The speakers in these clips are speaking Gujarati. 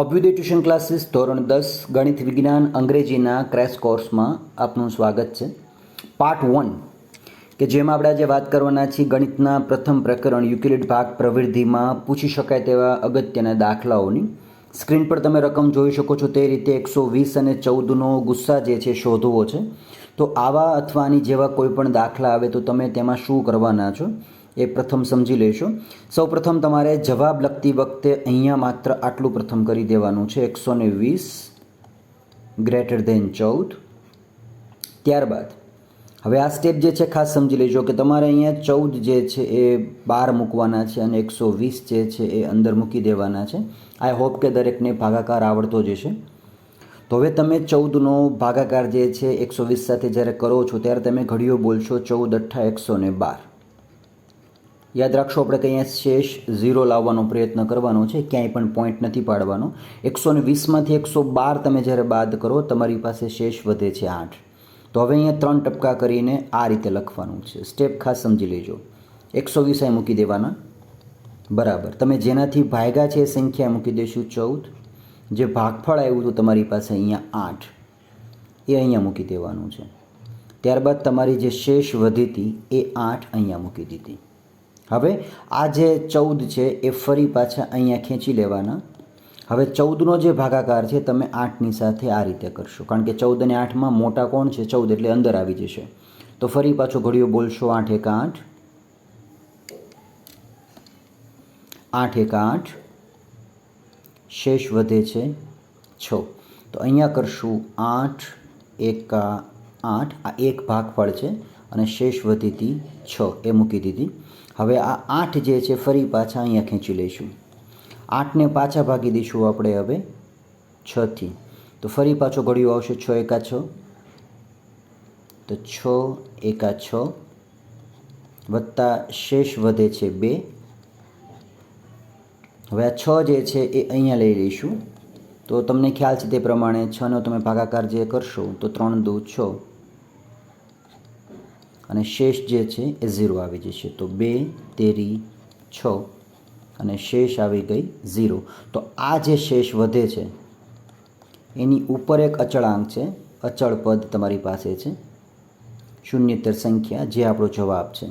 અભ્યુદય ટ્યુશન ક્લાસીસ ધોરણ 10 ગણિત વિજ્ઞાન અંગ્રેજીના ક્રેશ કોર્સમાં આપનું સ્વાગત છે. પાર્ટ 1 કે જેમાં આપણે આજે વાત કરવાના છીએ ગણિતના પ્રથમ પ્રકરણ યુક્લિડ ભાગ પ્રવૃત્તિમાં પૂછી શકાય તેવા અગત્યના દાખલાઓની. સ્ક્રીન પર તમે રકમ જોઈ શકો છો તે રીતે 120 અને 14નો ગુસ્સા જે છે શોધવો છે. તો આવા અથવા આની જેવા કોઈ પણ દાખલા આવે તો તમે તેમાં શું કરવાના છો એ પ્રથમ સમજી લેશો. સૌપ્રથમ તમારે જવાબ લખતી વખતે અહીંયા માત્ર આટલું પ્રથમ કરી દેવાનું છે, 120 ગ્રેટર ધેન 14. ત્યારબાદ હવે આ સ્ટેપ જે છે ખાસ સમજી લેજો કે તમારે અહીંયા 14 જે છે એ બહાર મૂકવાના છે અને 120 જે છે એ અંદર મૂકી દેવાના છે. આઈ હોપ કે દરેકને ભાગાકાર આવડતો જ હશે. તો હવે તમે 14નો ભાગાકાર જે છે 120 સાથે જ્યારે કરો છો ત્યારે તમે ઘડીઓ બોલશો 14 × 8 112. યાદ રાખશો આપણે કે અહીંયા શેષ 0 લાવવાનો પ્રયત્ન કરવાનો છે, ક્યાંય પણ પોઈન્ટ નથી પાડવાનો. 120માંથી 112 તમે જ્યારે બાદ કરો તમારી પાસે શેષ વધે છે 8. તો હવે અહીંયા 3 ટપકા કરીને આ રીતે લખવાનું છે. સ્ટેપ ખાસ સમજી લેજો. 120 અહીં મૂકી દેવાના, બરાબર. તમે જેનાથી ભાગ્યા છે એ સંખ્યા મૂકી દઈશું 14. જે ભાગફળ આવ્યું હતું તમારી પાસે અહીંયા 8 એ અહીંયા મૂકી દેવાનું છે. ત્યારબાદ તમારી જે શેષ વધી હતી એ 8 અહીંયા મૂકી દીધી. હવે આ જે 14 છે એ ફરી પાછા અહીંયા ખેંચી લેવાના. હવે 14નો જે ભાગાકાર છે તમે 8ની સાથે આ રીતે કરશો, કારણ કે 14 અને 8માં મોટા કોણ છે? 14, એટલે અંદર આવી જશે. તો ફરી પાછો ઘડીઓ બોલશો 8 × 8 8 × 8, શેષ વધે છે 6. તો અહીંયા કરશું 8 × 8, આ એક ભાગફળ છે અને શેષ વધી હતી 6 એ મૂકી દીધી. હવે આ 8 જે છે ફરી પાછા અહીંયા ખેંચી લઈશું. 8ને પાછા ભાગી દઈશું આપણે હવે 6થી. તો ફરી પાછો ઘડીઓ આવશે 6 × 6, તો 6 × 6 વત્તા શેષ વધે છે 2. હવે આ 6 જે છે એ અહીંયા લઈ લઈશું. તો તમને ખ્યાલ છે તે પ્રમાણે 6નો તમે ભાગાકાર જે કરશો તો 3 × 2 = 6 અને શેષ જે છે એ 0 આવી જશે. તો 2 × 3 = 6 અને શેષ આવી ગઈ 0. તો આ જે શેષ વધે છે એની ઉપર એક અચળાંક છે, અચળ પદ તમારી પાસે છે, શૂન્યેતર સંખ્યા, જે આપણો જવાબ છે.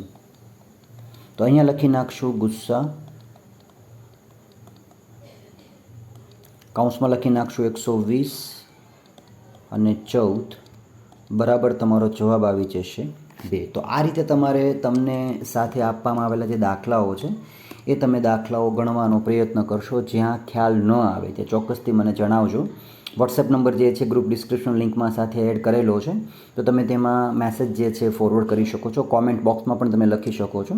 તો અહીંયા લખી નાખશું ગુસ્સા, કૌંસમાં લખી નાખશું 120 અને 14 બરાબર તમારો જવાબ આવી જશે 2. તો આ રીતે તમારે તમને સાથે આપવામાં આવેલા જે દાખલાઓ છે એ તમે દાખલાઓ ગણવાનો પ્રયત્ન કરશો. જ્યાં ખ્યાલ ન આવે તે ચોક્કસથી મને જણાવજો. વોટ્સએપ નંબર જે છે ગ્રુપ ડિસ્ક્રિપ્શન લિંકમાં સાથે એડ કરેલો છે, તો તમે તેમાં મેસેજ જે છે ફોરવર્ડ કરી શકો છો. કોમેન્ટ બોક્સમાં પણ તમે લખી શકો છો.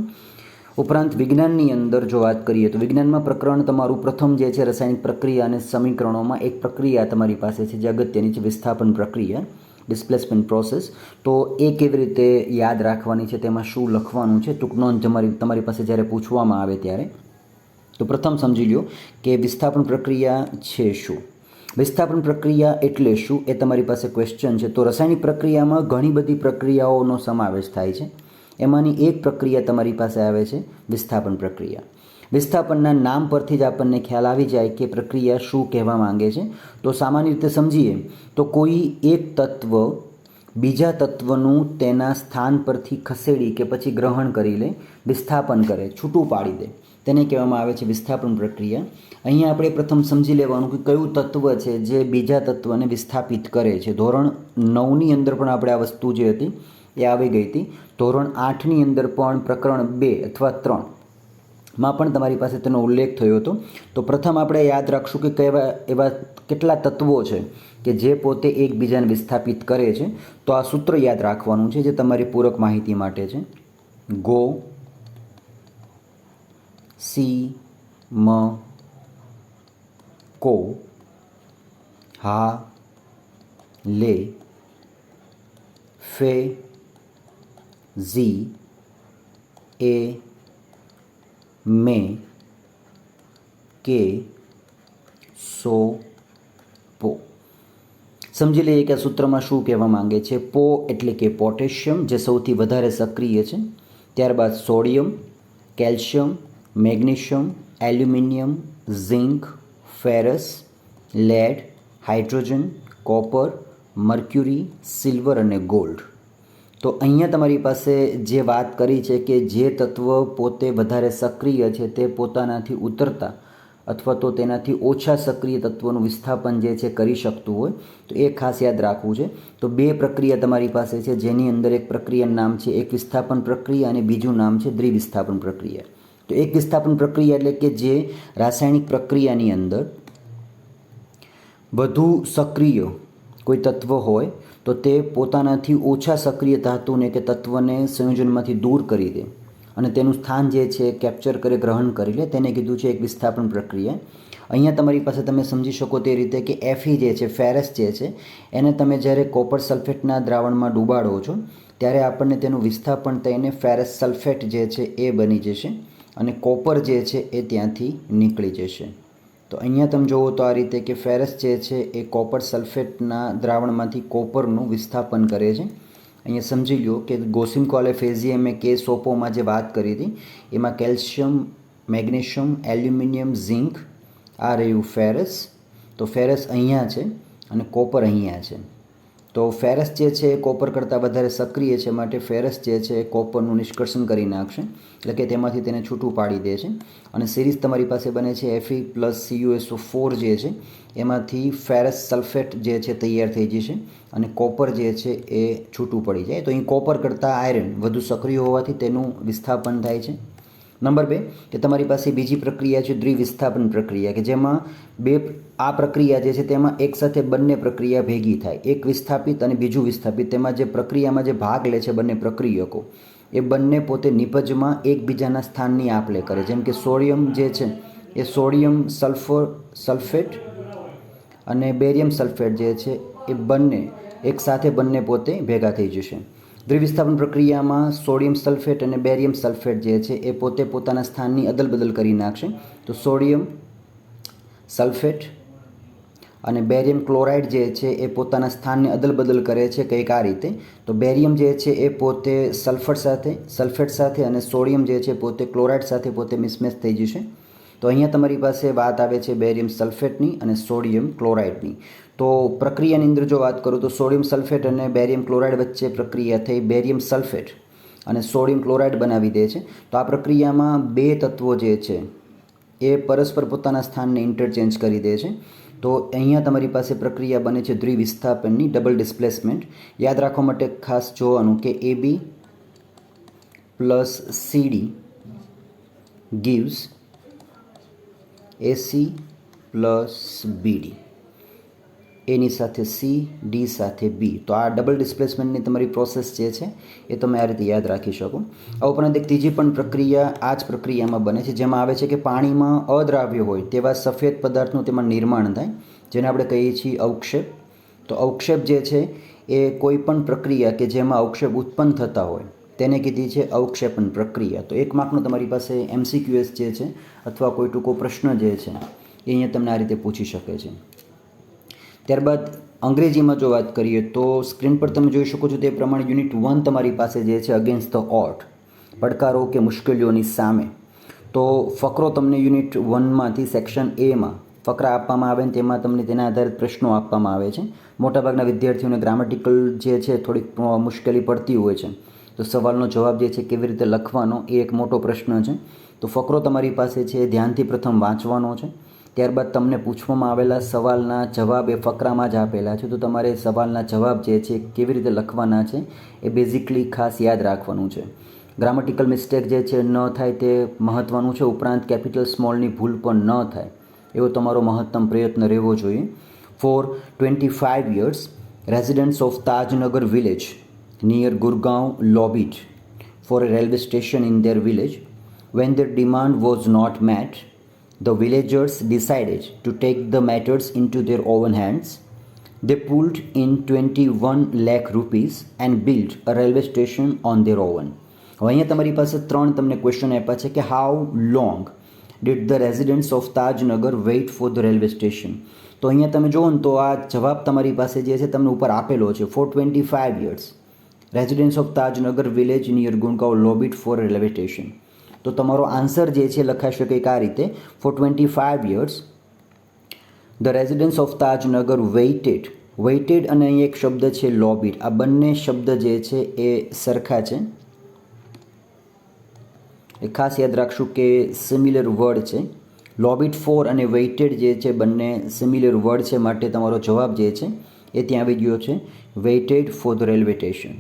ઉપરાંત વિજ્ઞાનની અંદર જો વાત કરીએ તો વિજ્ઞાનમાં પ્રકરણ તમારું પ્રથમ જે છે રાસાયણિક પ્રક્રિયા અને સમીકરણોમાં એક પ્રક્રિયા તમારી પાસે છે જે અગત્યની છે, વિસ્થાપન પ્રક્રિયા, ડિસ્પ્લેસમેન્ટ પ્રોસેસ. તો એ કેવી રીતે યાદ રાખવાની છે, તેમાં શું લખવાનું છે, ટૂંક નોંધ તમારી પાસે જ્યારે પૂછવામાં આવે ત્યારે. તો પ્રથમ સમજી લો કે વિસ્થાપન પ્રક્રિયા છે શું, વિસ્થાપન પ્રક્રિયા એટલે શું, એ તમારી પાસે ક્વેશ્ચન છે. તો રાસાયણિક પ્રક્રિયામાં ઘણી બધી પ્રક્રિયાઓનો સમાવેશ થાય છે. એમાંની એક પ્રક્રિયા તમારી પાસે આવે છે વિસ્થાપન પ્રક્રિયા. વિસ્થાપનના નામ પરથી જ આપણને ખ્યાલ આવી જાય કે પ્રક્રિયા શું કહેવા માંગે છે. તો સામાન્ય રીતે સમજીએ તો કોઈ એક તત્વ બીજા તત્વનું તેના સ્થાન પરથી ખસેડી કે પછી ગ્રહણ કરી લે, વિસ્થાપન કરે, છૂટું પાડી દે, તેને કહેવામાં આવે છે વિસ્થાપન પ્રક્રિયા. અહીંયા આપણે પ્રથમ સમજી લેવાનું કે કયું તત્વ છે જે બીજા તત્વને વિસ્થાપિત કરે છે. ધોરણ 9ની અંદર પણ આપણે આ વસ્તુ જે હતી એ આવી ગઈ હતી. ધોરણ 8ની અંદર પણ પ્રકરણ 2 અથવા 3માં પણ તમારી પાસે તેનો ઉલ્લેખ થયો હતો. તો પ્રથમ આપણે યાદ રાખશું કે એવા કેટલા તત્વો છે કે જે પોતે એકબીજાને વિસ્થાપિત કરે છે. તો આ સૂત્ર યાદ રાખવાનું છે જે તમારી પૂરક માહિતી માટે છે. ગો સી મ કો હા લે ફે ઝી એ મે કે સો પો. સમજી લઈએ કે આ સૂત્રમાં શું કહેવા માંગે છે. પો એટલે કે પોટેશિયમ, જે સૌથી વધારે સક્રિય છે. ત્યારબાદ sodium, calcium, magnesium, aluminium, zinc, ferrous, lead, hydrogen, copper, mercury, silver અને ગોલ્ડ. તો અહીંયા તમારી પાસે જે વાત કરી છે કે જે તત્વ પોતે વધારે સક્રિય છે તે પોતાનાથી ઉતરતા અથવા તો તેનાથી ઓછા સક્રિય તત્વોનું વિસ્થાપન જે છે કરી શકતું હોય, તો એ ખાસ યાદ રાખવું છે. તો બે પ્રક્રિયા તમારી પાસે છે, જેની અંદર એક પ્રક્રિયાનું નામ છે એક વિસ્થાપન પ્રક્રિયા અને બીજું નામ છે દ્વિવિસ્થાપન પ્રક્રિયા. તો એક વિસ્થાપન પ્રક્રિયા એટલે કે જે રાસાયણિક પ્રક્રિયાની અંદર વધુ સક્રિય કોઈ તત્વ હોય તો તે પોતાનાથી ઓછા સક્રિય ધાતુને કે તત્વને સંયોજનમાંથી દૂર કરી દે અને તેનું સ્થાન જે છે કેપ્ચર કરે, ગ્રહણ કરી લે, તેને કીધું છે એક વિસ્થાપન પ્રક્રિયા. અહીંયા તમારી પાસે તમે સમજી શકો તે રીતે કે Fe જે છે, ફેરસ જે છે, એને તમે જ્યારે કોપર સલ્ફેટના દ્રાવણમાં ડૂબાડો છો ત્યારે આપણને તેનું વિસ્થાપન થઈને ફેરસ સલ્ફેટ જે છે એ બની જશે અને કોપર જે છે એ ત્યાંથી નીકળી જશે. તો અહીંયા તમે જુઓ તો આ રીતે કે ફેરસ જે છે એ કોપર સલ્ફેટના દ્રાવણમાંથી કોપરનું વિસ્થાપન કરે છે. અહીંયા સમજી લો કે ગોસિન્કોલે ફેઝિયમે કે સોપોમાં જે વાત કરી હતી એમાં કેલ્શિયમ, મેગ્નેશિયમ, એલ્યુમિનિયમ, ઝિંક આ રહ્યું ફેરસ. તો ફેરસ અહીંયા છે અને કોપર અહીંયા છે. તો ફેરસ જે છે એ કોપર કરતાં વધારે સક્રિય છે, માટે ફેરસ જે છે એ કોપરનું નિષ્કર્ષણ કરી નાખશે, એટલે કે તેમાંથી તેને છૂટું પાડી દે છે અને સિરીઝ તમારી પાસે બને છે Fe પ્લસ CuSO4 જે છે એમાંથી ફેરસ સલ્ફેટ જે છે તૈયાર થઈ જશે અને કોપર જે છે એ છૂટું પડી જાય. તો અહીં કોપર કરતાં આયરન વધુ સક્રિય હોવાથી તેનું વિસ્થાપન થાય છે. નંબર 2 કે તમારી પાસે બીજી પ્રક્રિયા છે દ્વિવિસ્થાપન પ્રક્રિયા, કે જેમાં આ પ્રક્રિયા જે છે તેમાં એકસાથે બંને પ્રક્રિયા ભેગી થાય, એક વિસ્થાપિત અને બીજું વિસ્થાપિત. તેમાં જે પ્રક્રિયામાં જે ભાગ લે છે બંને પ્રક્રિયકો એ બંને પોતે નિપજમાં એકબીજાના સ્થાનની આપ-લે કરે. જેમ કે સોડિયમ જે છે એ સોડિયમ સલ્ફેટ અને બેરિયમ સલ્ફેટ જે છે એ બંને એકસાથે બંને પોતે ભેગા થઈ જશે. દ્વિવિસ્થાપન પ્રક્રિયામાં સોડિયમ સલ્ફેટ અને બેરિયમ સલ્ફેટ જે છે એ પોતે પોતાના સ્થાનની અદલ-બદલ કરી નાખશે. તો સોડિયમ સલ્ફેટ અને બેરિયમ ક્લોરાઇડ જે છે એ પોતાના સ્થાનને અદલ-બદલ કરે છે કંઈક આ રીતે. તો બેરિયમ જે છે એ પોતે સલ્ફેટ સાથે અને સોડિયમ જે છે પોતે ક્લોરાઇડ સાથે પોતે મિસમેચ થઈ જશે. તો અહીંયા તમારી પાસે વાત આવે છે બેરિયમ સલ્ફેટની અને સોડિયમ ક્લોરાઇડની. તો પ્રક્રિયાની અંદર જો વાત કરું તો સોડિયમ સલ્ફેટ અને બેરિયમ ક્લોરાઇડ વચ્ચે પ્રક્રિયા થઈ બેરિયમ સલ્ફેટ અને સોડિયમ ક્લોરાઇડ બનાવી દે છે. તો આ પ્રક્રિયામાં બે તત્વો જે છે એ પરસ્પર પોતાના સ્થાનને ઇન્ટરચેન્જ કરી દે છે. તો અહીંયા તમારી પાસે પ્રક્રિયા બને છે દ્વિવિસ્થાપનની, ડબલ ડિસ્પ્લેસમેન્ટ. યાદ રાખવા માટે ખાસ જોવાનું કે AB plus CD gives AC plus BD, એની સાથે C, D સાથે B. તો આ ડબલ ડિસ્પ્લેસમેન્ટની તમારી પ્રોસેસ જે છે એ તમે આ રીતે યાદ રાખી શકો. આ ઉપરાંત એક ત્રીજી પણ પ્રક્રિયા આ જ પ્રક્રિયામાં બને છે, જેમાં આવે છે કે પાણીમાં અદ્રાવ્ય હોય તેવા સફેદ પદાર્થનું તેમાં નિર્માણ થાય, જેને આપણે કહીએ છીએ અવક્ષેપ. તો અવક્ષેપ જે છે એ કોઈ પણ પ્રક્રિયા કે જેમાં અવક્ષેપ ઉત્પન્ન થતા હોય તેને કીધી છે અવક્ષેપન પ્રક્રિયા. તો એક માર્કનો તમારી પાસે MCQS જે છે અથવા કોઈ ટૂંકો પ્રશ્ન જે છે એ અહીંયા તમને આ રીતે પૂછી શકે છે. ત્યારબાદ અંગ્રેજીમાં જો વાત કરીએ તો સ્ક્રીન પર તમે જોઈ શકો છો તે પ્રમાણે યુનિટ 1 તમારી પાસે જે છે અગેન્સ્ટ ધ ઓડ, પડકારો કે મુશ્કેલીઓની સામે. તો ફકરો તમને યુનિટ 1માંથી સેક્શન Aમાં ફકરા આપવામાં આવે ને તેમાં તમને તેના આધારિત પ્રશ્નો આપવામાં આવે છે. મોટાભાગના વિદ્યાર્થીઓને ગ્રામેટિકલ જે છે થોડીક મુશ્કેલી પડતી હોય છે, તો સવાલનો જવાબ જે છે કેવી રીતે લખવાનો એ એક મોટો પ્રશ્ન છે. તો ફકરો તમારી પાસે છે એ ધ્યાનથી પ્રથમ વાંચવાનો છે. ત્યારબાદ તમને પૂછવામાં આવેલા સવાલના જવાબ એ ફકરામાં જ આપેલા છે, તો તમારે સવાલના જવાબ જે છે કેવી રીતે લખવાના છે એ બેઝિકલી ખાસ યાદ રાખવાનું છે. ગ્રામેટિકલ મિસ્ટેક જે છે ન થાય તે મહત્ત્વનું છે, ઉપરાંત કેપિટલ સ્મોલની ભૂલ પણ ન થાય એવો તમારો મહત્તમ પ્રયત્ન રહેવો જોઈએ. For 25 years, residents of Tajnagar village near Gurgaon lobbied for a railway station in their village. When their demand was not met, the villagers decided to take the matters into their own hands. They pulled in 21 lakh rupees and built a railway station on their own. હવે અહીંયા તમારી પાસે 3 તમને ક્વેશ્ચન આપ્યા છે કે how long did the residents of Tajnagar wait for the railway station. તો અહીંયા તમે જુઓ ને તો આ જવાબ તમારી પાસે જે છે તમને ઉપર આપેલો છે. For 25 years, residents of Tajnagar village near Gurgaon lobbied for railway station. તો તમારો આન્સર જે છે લખાશે કંઈક આ રીતે, for 25 years the residents of Tajnagar waited. Waited અને અહીં એક શબ્દ છે લોબીડ. આ બંને શબ્દ જે છે એ સરખા છે. એ ખાસ યાદ રાખશું કે સિમિલર વર્ડ છે. લોબીડ ફોર અને વેઇટેડ જે છે બંને સિમિલર વર્ડ છે, માટે તમારો જવાબ જે છે એ ત્યાં આવી ગયો છે waited for the railway station.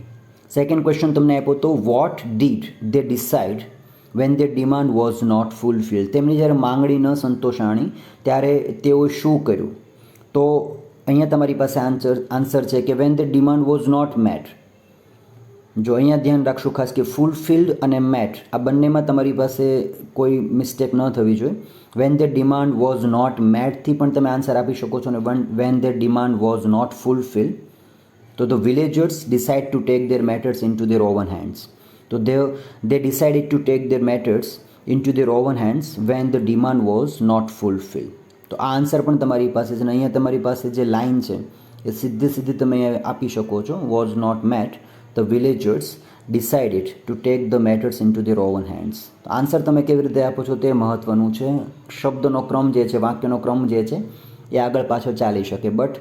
Second question તમને આપ્યો તો what did they decide when the demand was not fulfil. તેમની જ્યારે માંગણી ન સંતોષાણી ત્યારે તેઓએ શું કર્યું? તો અહીંયા તમારી પાસે આન્સર છે કે when the demand was not met. જો અહીંયા ધ્યાન રાખશું ખાસ કે ફૂલફિલ્ડ અને મેટ આ બંનેમાં તમારી પાસે કોઈ મિસ્ટેક ન થવી જોઈએ. When the demand was not મેટથી પણ તમે આન્સર આપી શકો છો, અને when the demand was not fulfilled તો the villagers decided to take their matters into their own hands. તો they decided to take their matters into their own hands when the demand was not fulfilled. તો આ આન્સર પણ તમારી પાસે છે. અને અહીંયા તમારી પાસે જે લાઇન છે એ સીધી તમે આપી શકો છો. Was not met the villagers decided to take the matters into their own hands. Answer તમે કેવી રીતે આપો છો તે મહત્ત્વનું છે. શબ્દનો ક્રમ જે છે, વાક્યનો ક્રમ જે છે એ આગળ પાછળ ચાલી શકે, બટ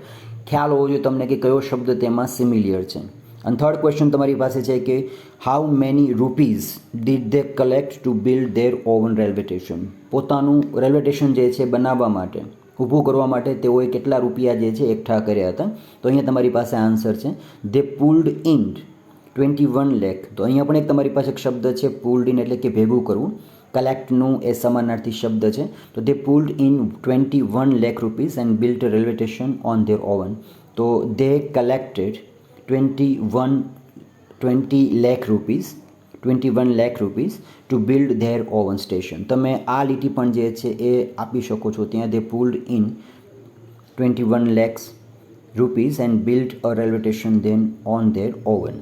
ખ્યાલ હોવો જોઈએ તમને કે કયો શબ્દ તેમાં સિમિલિયર છે. અને થર્ડ ક્વેશ્ચન તમારી પાસે છે કે how many rupees did they collect two build their oven railway station. પોતાનું રેલવે સ્ટેશન જે છે બનાવવા માટે, ઊભું કરવા માટે તેઓએ કેટલા રૂપિયા જે છે એકઠા કર્યા હતા? તો અહીંયા તમારી પાસે આન્સર છે દે પુલ્ડ ઇન 21 lakh. તો અહીંયા પણ એક તમારી પાસે એક શબ્દ છે પુલ્ડ ઇન એટલે કે ભેગું કરવું. કલેક્ટનું એ સમાનાર્થી શબ્દ છે. તો they pulled in 21 lakh rupees and built a railway station on their own. તો they collected 20 lakh rupees to build their own station. તમે આ લીટી પણ જે છે એ આપી શકો છો ત્યાં. They pulled in 21 lakhs rupees and build a railway station then on their own.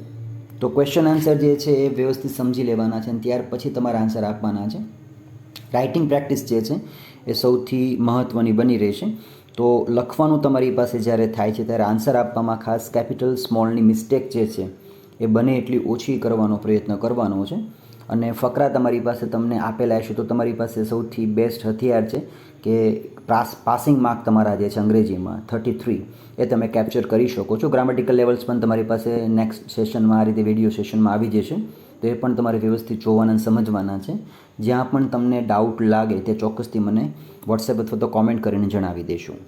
તો ક્વેશ્ચન આન્સર જે છે એ વ્યવસ્થિત સમજી લેવાના છે અને ત્યાર પછી તમારા આન્સર આપવાના છે. રાઇટિંગ પ્રેક્ટિસ જે છે એ સૌથી મહત્ત્વની બની રહેશે. તો લખવાનું તમારી પાસે જ્યારે થાય છે ત્યારે આન્સર આપવામાં ખાસ કેપિટલ સ્મોલની મિસ્ટેક જે છે એ બને એટલી ઓછી કરવાનો પ્રયત્ન કરવાનો છે. અને ફકરા તમારી પાસે તમને આપેલા હશે તો તમારી પાસે સૌથી બેસ્ટ હથિયાર છે કે પાસિંગ માર્ક તમારા જે છે અંગ્રેજીમાં 33 એ તમે કેપ્ચર કરી શકો છો. ગ્રામેટિકલ લેવલ્સ પણ તમારી પાસે નેક્સ્ટ સેશનમાં આ રીતે વિડીયો સેશનમાં આવી જશે. તો એ પણ તમારે વ્યવસ્થિત જોવાના અને સમજવાના છે. જ્યાં પણ તમને ડાઉટ લાગે તે ચોક્કસથી મને વોટ્સએપ અથવા તો કોમેન્ટ કરીને જણાવી દેશું.